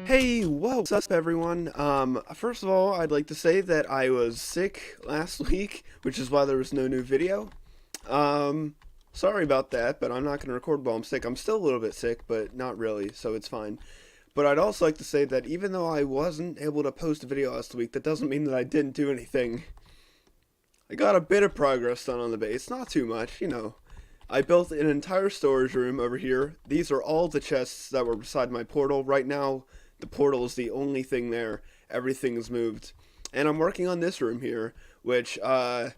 Hey, what's up everyone? First of all, I'd like to say that I was sick last week, which is why there was no new video. Sorry about that, but I'm not going to record while I'm sick. I'm still a little bit sick, but not really, so it's fine. But I'd also like to say that even though I wasn't able to post a video last week, that doesn't mean that I didn't do anything. I got a bit of progress done on the base, not too much, you know. I built an entire storage room over here. These are all the chests that were beside my portal. Right now, the portal is the only thing there. Everything is moved. And I'm working on this room here, which I'm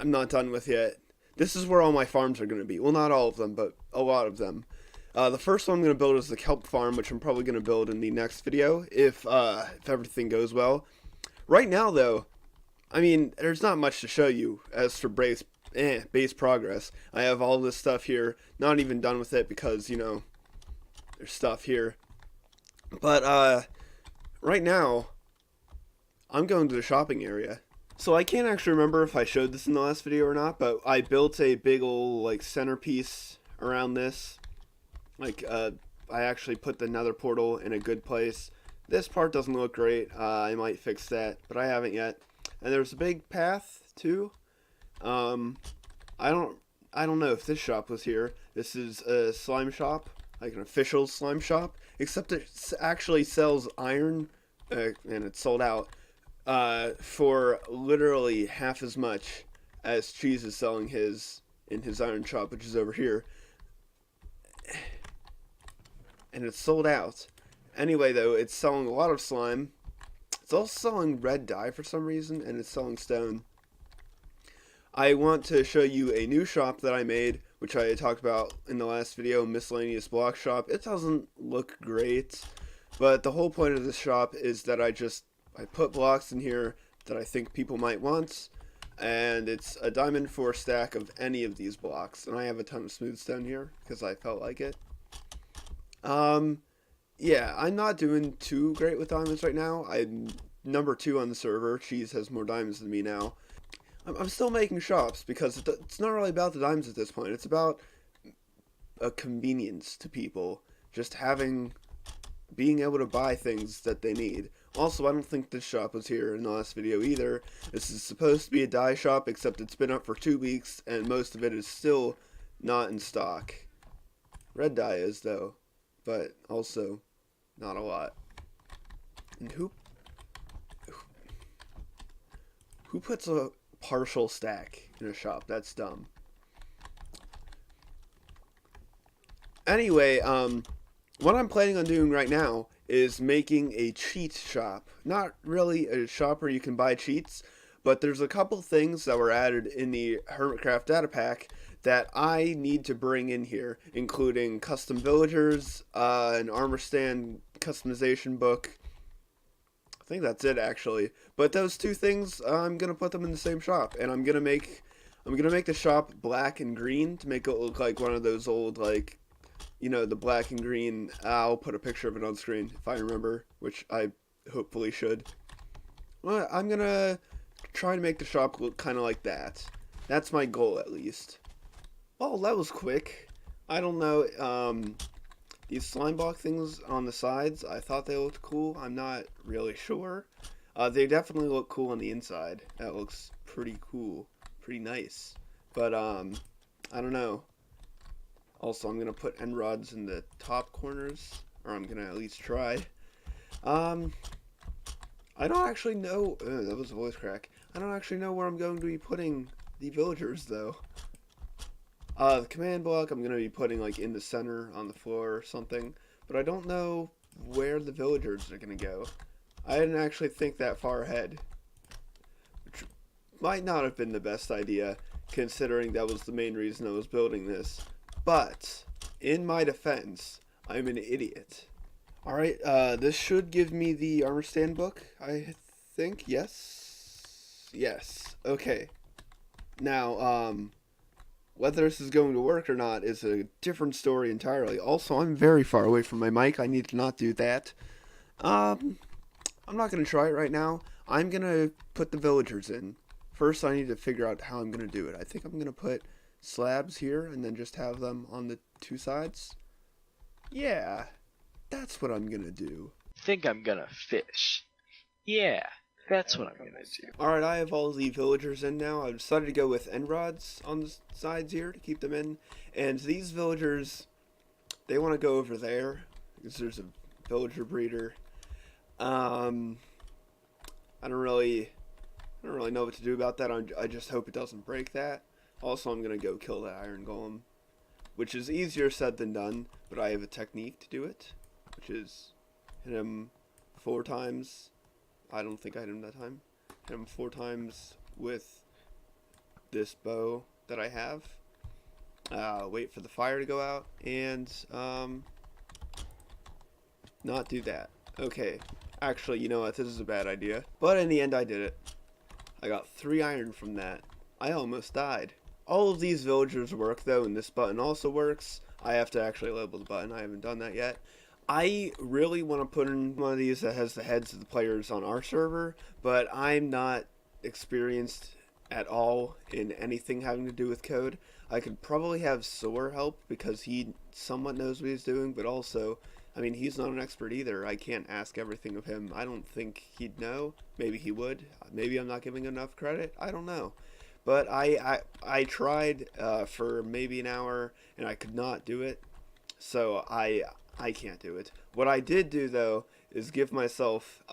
not done with yet. This is where all my farms are going to be. Well, not all of them, but a lot of them. The first one I'm going to build is the kelp farm, which I'm probably going to build in the next video if everything goes well. Right now, though, I mean, there's not much to show you as for base progress. I have all this stuff here, not even done with it because, you know, there's stuff here. But, right now, I'm going to the shopping area. So I can't actually remember if I showed this in the last video or not, but I built a big old, like, centerpiece around this. Like, I actually put the nether portal in a good place. This part doesn't look great. I might fix that, but I haven't yet. And there's a big path, too. I don't know if this shop was here. This is a slime shop, like an official slime shop, except it actually sells iron, and it's sold out, for literally half as much as Cheese is selling his in his iron shop, which is over here. And it's sold out. Anyway, though, it's selling a lot of slime. It's also selling red dye for some reason, and it's selling stone. I want to show you a new shop that I made, which I talked about in the last video, miscellaneous block shop. It doesn't look great, but the whole point of this shop is that I put blocks in here that I think people might want, and it's a diamond for a stack of any of these blocks, and I have a ton of smooth stone here because I felt like it. Yeah, I'm not doing too great with diamonds right now. I'm number 2 on the server. Cheese has more diamonds than me now. I'm still making shops because it's not really about the diamonds at this point. It's about a convenience to people. Just being able to buy things that they need. Also, I don't think this shop was here in the last video either. This is supposed to be a dye shop, except it's been up for 2 weeks, and most of it is still not in stock. Red dye is, though, but also not a lot. And who puts a partial stack in a shop? That's dumb. Anyway, what I'm planning on doing right now is making a cheat shop. Not really a shop where you can buy cheats, but there's a couple things that were added in the KermitCraft data pack that I need to bring in here, including custom villagers, an armor stand customization book. I think that's it, actually. But those two things, I'm gonna put them in the same shop, and I'm gonna make the shop black and green to make it look like one of those old, like, you know, the black and green. I'll put a picture of it on screen if I remember, which I hopefully should. Well, I'm gonna try to make the shop look kind of like that. That's my goal, at least. Oh, that was quick. I don't know. These slime block things on the sides, I thought they looked cool. I'm not really sure. They definitely look cool on the inside. That looks pretty cool. Pretty nice. But, I don't know. Also, I'm going to put end rods in the top corners. Or I'm going to at least try. I don't actually know. That was a voice crack. I don't actually know where I'm going to be putting the villagers, though. The command block I'm going to be putting, like, in the center on the floor or something. But I don't know where the villagers are going to go. I didn't actually think that far ahead. Which might not have been the best idea, considering that was the main reason I was building this. But, in my defense, I'm an idiot. Alright, this should give me the armor stand book, I think. Yes? Yes. Okay. Now, whether this is going to work or not is a different story entirely. Also, I'm very far away from my mic. I need to not do that. I'm not going to try it right now. I'm going to put the villagers in. First, I need to figure out how I'm going to do it. I think I'm going to put slabs here and then just have them on the 2 sides. Yeah, that's what I'm gonna do. Think I'm gonna fish. Yeah, that's what I'm gonna do. Alright, I have all the villagers in now. I've decided to go with end rods on the sides here to keep them in. And these villagers, they want to go over there because there's a villager breeder. I don't really know what to do about that. I just hope it doesn't break that. Also, I'm gonna go kill that iron golem, which is easier said than done, but I have a technique to do it, which is hit him 4 times. I don't think I hit him that time. Hit him 4 times with this bow that I have. Wait for the fire to go out and not do that. Okay, actually, you know what? This is a bad idea. But in the end, I did it. I got 3 iron from that. I almost died. All of these villagers work though, and this button also works. I have to actually label the button. I haven't done that yet. I really want to put in one of these that has the heads of the players on our server, but I'm not experienced at all in anything having to do with code. I could probably have Soar help because he somewhat knows what he's doing, but also, I mean, he's not an expert either. I can't ask everything of him. I don't think he'd know. Maybe he would. Maybe I'm not giving enough credit. I don't know. But I tried for maybe an hour and I could not do it. So I can't do it. What I did do though is give myself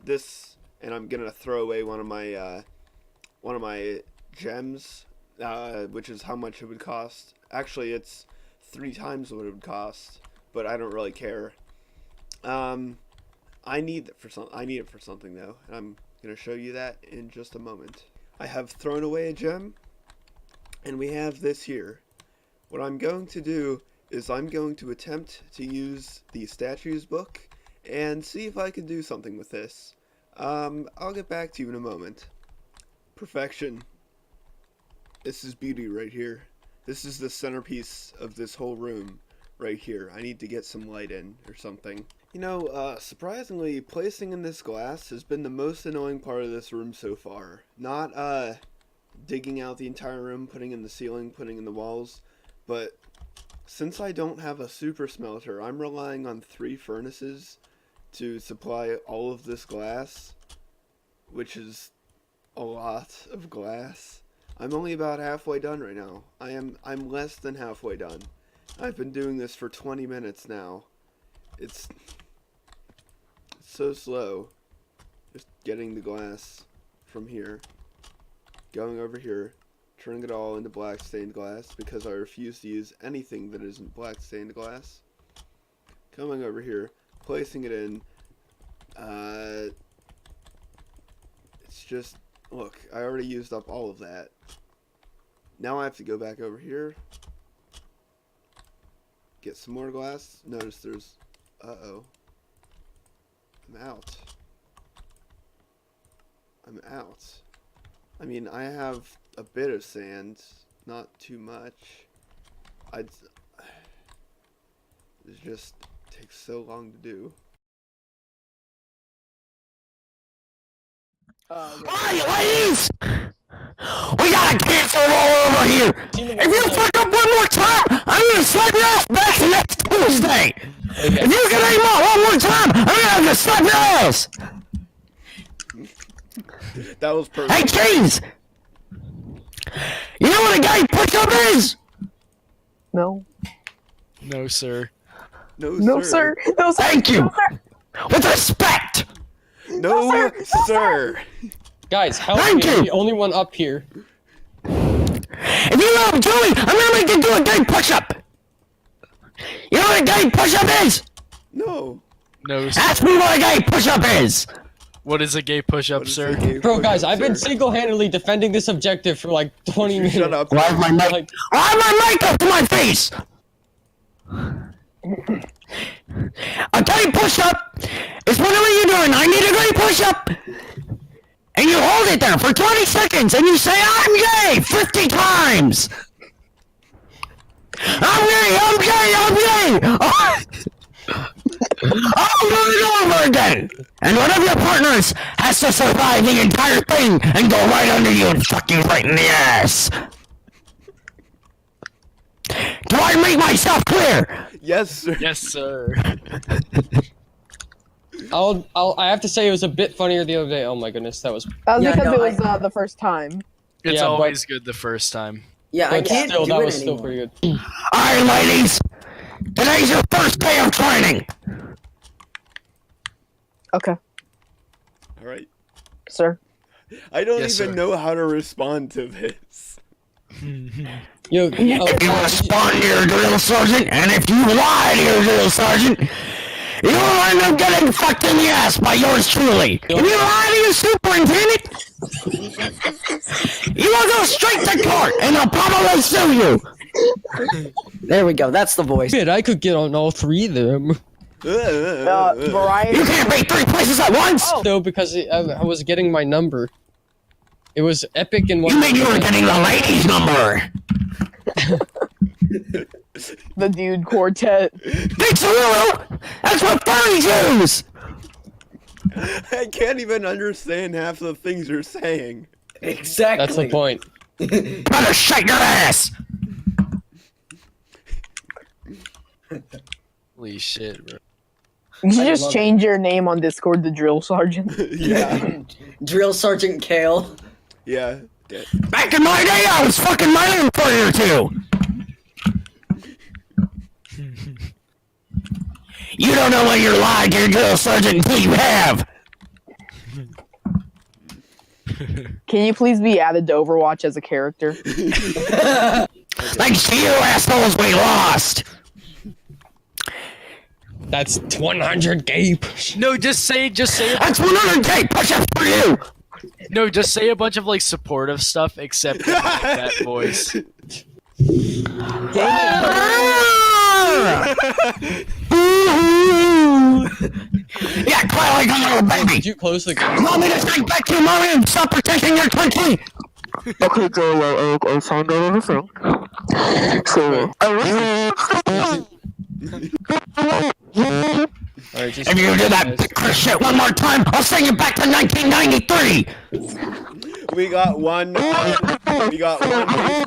this, and I'm gonna throw away one of my gems, which is how much it would cost. Actually, it's 3 times what it would cost, but I don't really care. I need it for something though, and I'm gonna show you that in just a moment. I have thrown away a gem, and we have this here. What I'm going to do is I'm going to attempt to use the statues book and see if I can do something with this. I'll get back to you in a moment. Perfection. This is beauty right here. This is the centerpiece of this whole room right here. I need to get some light in or something. You know, surprisingly, placing in this glass has been the most annoying part of this room so far. Not, digging out the entire room, putting in the ceiling, putting in the walls, but since I don't have a super smelter, I'm relying on 3 furnaces to supply all of this glass, which is a lot of glass. I'm only about halfway done right now. I'm less than halfway done. I've been doing this for 20 minutes now. It's so slow. Just getting the glass from here, going over here, turning it all into black stained glass because I refuse to use anything that isn't black stained glass. Coming over here, placing it in. It's just, look, I already used up all of that. Now I have to go back over here, get some more glass. Notice there's, uh-oh, I'm out. I mean, I have a bit of sand, not too much. It just takes so long to do. Alright, ladies! We got a cancer all over here! If you fuck up one more time, I'm gonna slap your ass back next Tuesday! Okay. If you get aim out one more time, I'm gonna have to slap your ass! That was perfect. Hey, Cheese! You know what a gay push-up is? No. No, sir. No, sir. No, sir. Thank you! No, sir. With respect! No, sir. Guys, help Thank me. you. I'm the only one up here. If you love Julie, I'm gonna make you do a gay push-up! You know what a gay push-up is? No. No, sir. Ask me what a gay push-up is! What is a gay push-up, What is sir? a gay Bro, guys, push-up, I've been sir? single-handedly defending this objective for like 20 minutes. Shut up. Why have my mic? Like- I have my mic up to my face! A gay push-up is whatever you're doing. I need a gay push-up! And you hold it there for 20 seconds and you say, I'm gay! 50 times! I'm gay! I'm gay! I'm gay! I'll do it over again! And one of your partners has to survive the entire thing and go right under you and fuck you right in the ass! Do I make myself clear? Yes, sir. Yes, sir. I have to say it was a bit funnier the other day. Oh my goodness, that was. That was Yeah, because no, it was the first time. It's Yeah, but- always good the first time. Yeah, I But can't still, do that it was still anymore. pretty good. Alright, ladies. Today's your first day of training. Okay, All right. sir. I don't Yes, even sir. know how to respond to this. Yo, If you respond to your drill sergeant, and if you lie to your drill sergeant, you will end up getting fucked in the ass by yours truly. If you lie to your superintendent, you will go straight to court, and they'll probably sue you. There we go. That's the voice. shit, I could get on all three of them. Variety. You can't be 3 places at once. Though, because I was getting my number. It was epic in one. You mean you were getting the ladies' number? The dude quartet. Big Saludo! That's what furries use! I can't even understand half the things you're saying. Exactly. That's the point. Better shake your ass! Holy shit, bro. You should I just love change your name on Discord to Drill Sergeant. Yeah. Drill Sergeant Kale. Yeah. Back in my day, I was fucking my own for a year or two! You don't know when you're lying to your drill sergeant until you have! Can you please be added to Overwatch as a character? Thanks to you assholes, we lost! That's 100 Gabe. No, just say That's 100K push-ups for you! no, just say a bunch of like supportive stuff except in, like, that voice. Yeah, cry like a little baby! Did you close the game? You want me to take back your money and stop protecting your country? Okay, Joe, I signed out of the film. So, Alright, just. if you do that Chris shit one more time, I'll send you back to 1993! We got one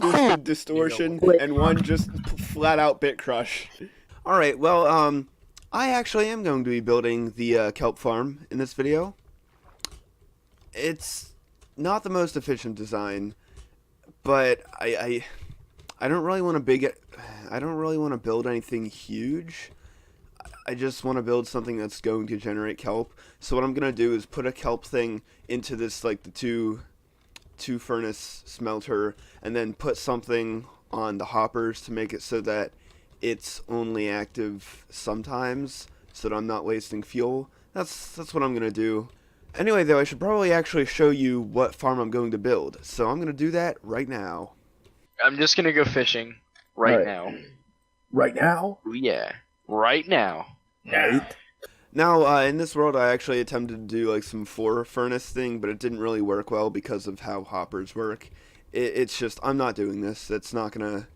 boosted distortion and one just flat out bit crush. All right, well, I actually am going to be building the kelp farm in this video. It's not the most efficient design, but I don't really want to build anything huge. I just want to build something that's going to generate kelp. So what I'm gonna do is put a kelp thing into this, like the two furnace smelter, and then put something on the hoppers to make it so that it's only active sometimes, so that I'm not wasting fuel. That's what I'm gonna do. Anyway, though, I should probably actually show you what farm I'm going to build. So I'm gonna do that right now. I'm just gonna go fishing right now. Right now? Ooh, yeah, right now. Now, in this world, I actually attempted to do like some 4 furnace thing, but it didn't really work well because of how hoppers work. It's just, I'm not doing this. It's not gonna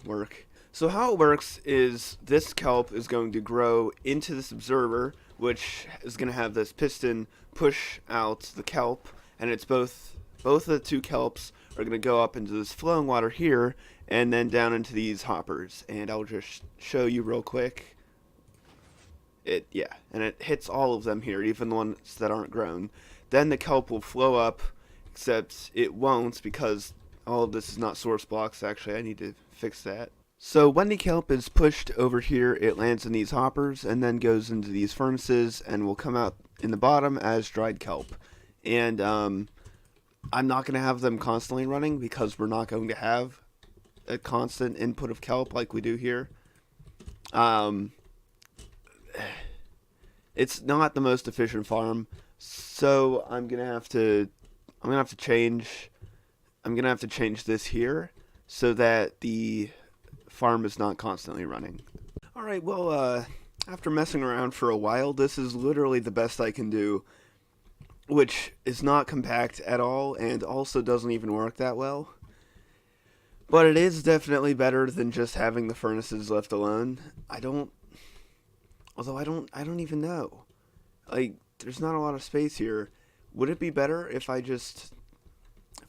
work. So how it works is this kelp is going to grow into this observer, which is going to have this piston push out the kelp, and it's both of the 2 kelps are going to go up into this flowing water here, and then down into these hoppers. And I'll just show you real quick. And it hits all of them here, even the ones that aren't grown. Then the kelp will flow up, except it won't because all of this is not source blocks. Actually, I need to fix that. So when the kelp is pushed over here, it lands in these hoppers and then goes into these furnaces and will come out in the bottom as dried kelp. And I'm not going to have them constantly running because we're not going to have a constant input of kelp like we do here. It's not the most efficient farm, so I'm gonna have to change this here so that the farm is not constantly running. All right, well, after messing around for a while, this is literally the best I can do, which is not compact at all and also doesn't even work that well. But it is definitely better than just having the furnaces left alone. Although I don't even know. Like, there's not a lot of space here. Would it be better if I just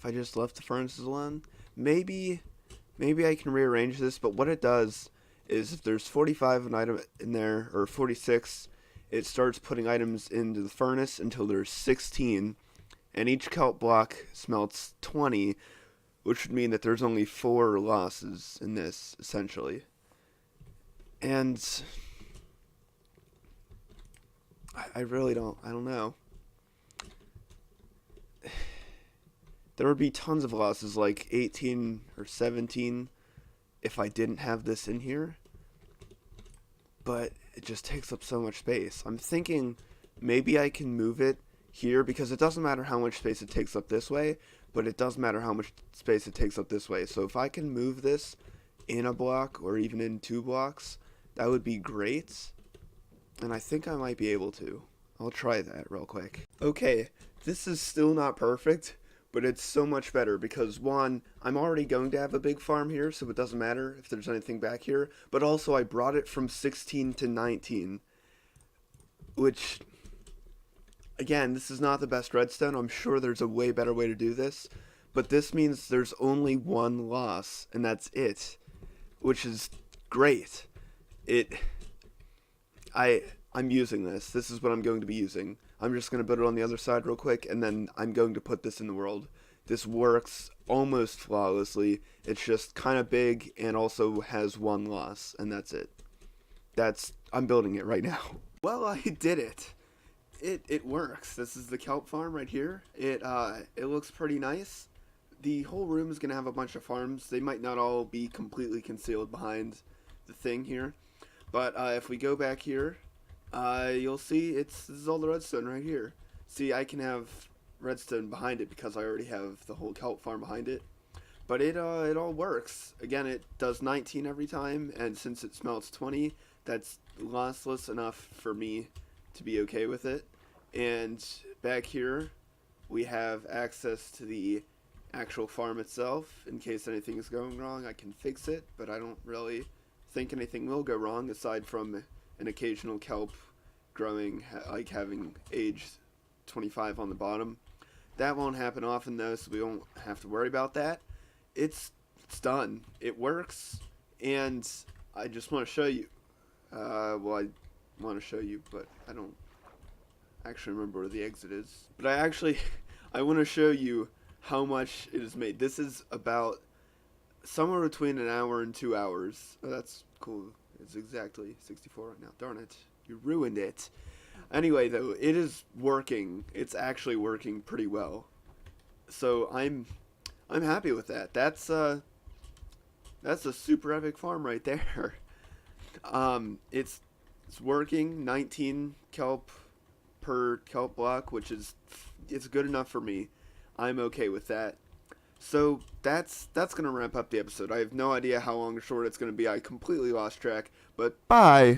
left the furnaces alone? Maybe maybe I can rearrange this, but what it does is if there's 45 an item in there, or 46, it starts putting items into the furnace until there's 16, and each kelp block smelts 20, which would mean that there's only 4 losses in this, essentially. And I really I don't know. There would be tons of losses, like 18 or 17, if I didn't have this in here. But it just takes up so much space. I'm thinking maybe I can move it here, because it doesn't matter how much space it takes up this way, but it does matter how much space it takes up this way. So if I can move this in a block or even in 2 blocks, that would be great. And I think I might be able to. I'll try that real quick. Okay, this is still not perfect, but it's so much better because, one, I'm already going to have a big farm here, so it doesn't matter if there's anything back here, but also I brought it from 16 to 19, which, again, this is not the best redstone. I'm sure there's a way better way to do this, but this means there's only 1 loss, and that's it, which is great. I'm using this. This is what I'm going to be using. I'm just going to put it on the other side real quick, and then I'm going to put this in the world. This works almost flawlessly. It's just kind of big and also has 1 loss, and that's it. I'm building it right now. Well, I did it. It works. This is the kelp farm right here. It looks pretty nice. The whole room is going to have a bunch of farms. They might not all be completely concealed behind the thing here. But if we go back here, you'll see this is all the redstone right here. See, I can have redstone behind it because I already have the whole kelp farm behind it. But it all works. Again, it does 19 every time, and since it smelts 20, that's lossless enough for me to be okay with it. And back here, we have access to the actual farm itself. In case anything is going wrong, I can fix it, but I don't really think anything will go wrong aside from an occasional kelp growing, like having age 25 on the bottom. That won't happen often though, so we won't have to worry about that. It's done. It works, and I just want to show you. Well, I want to show you, but I don't actually remember where the exit is. But I want to show you how much it is made. This is about somewhere between an hour and 2 hours. Oh, that's cool. It's exactly 64 right now. Darn it. You ruined it. Anyway, though, it is working. It's actually working pretty well. So I'm happy with that. That's a super epic farm right there. It's working. 19 kelp per kelp block, which it's good enough for me. I'm okay with that. So that's gonna wrap up the episode. I have no idea how long or short it's gonna be. I completely lost track, but bye.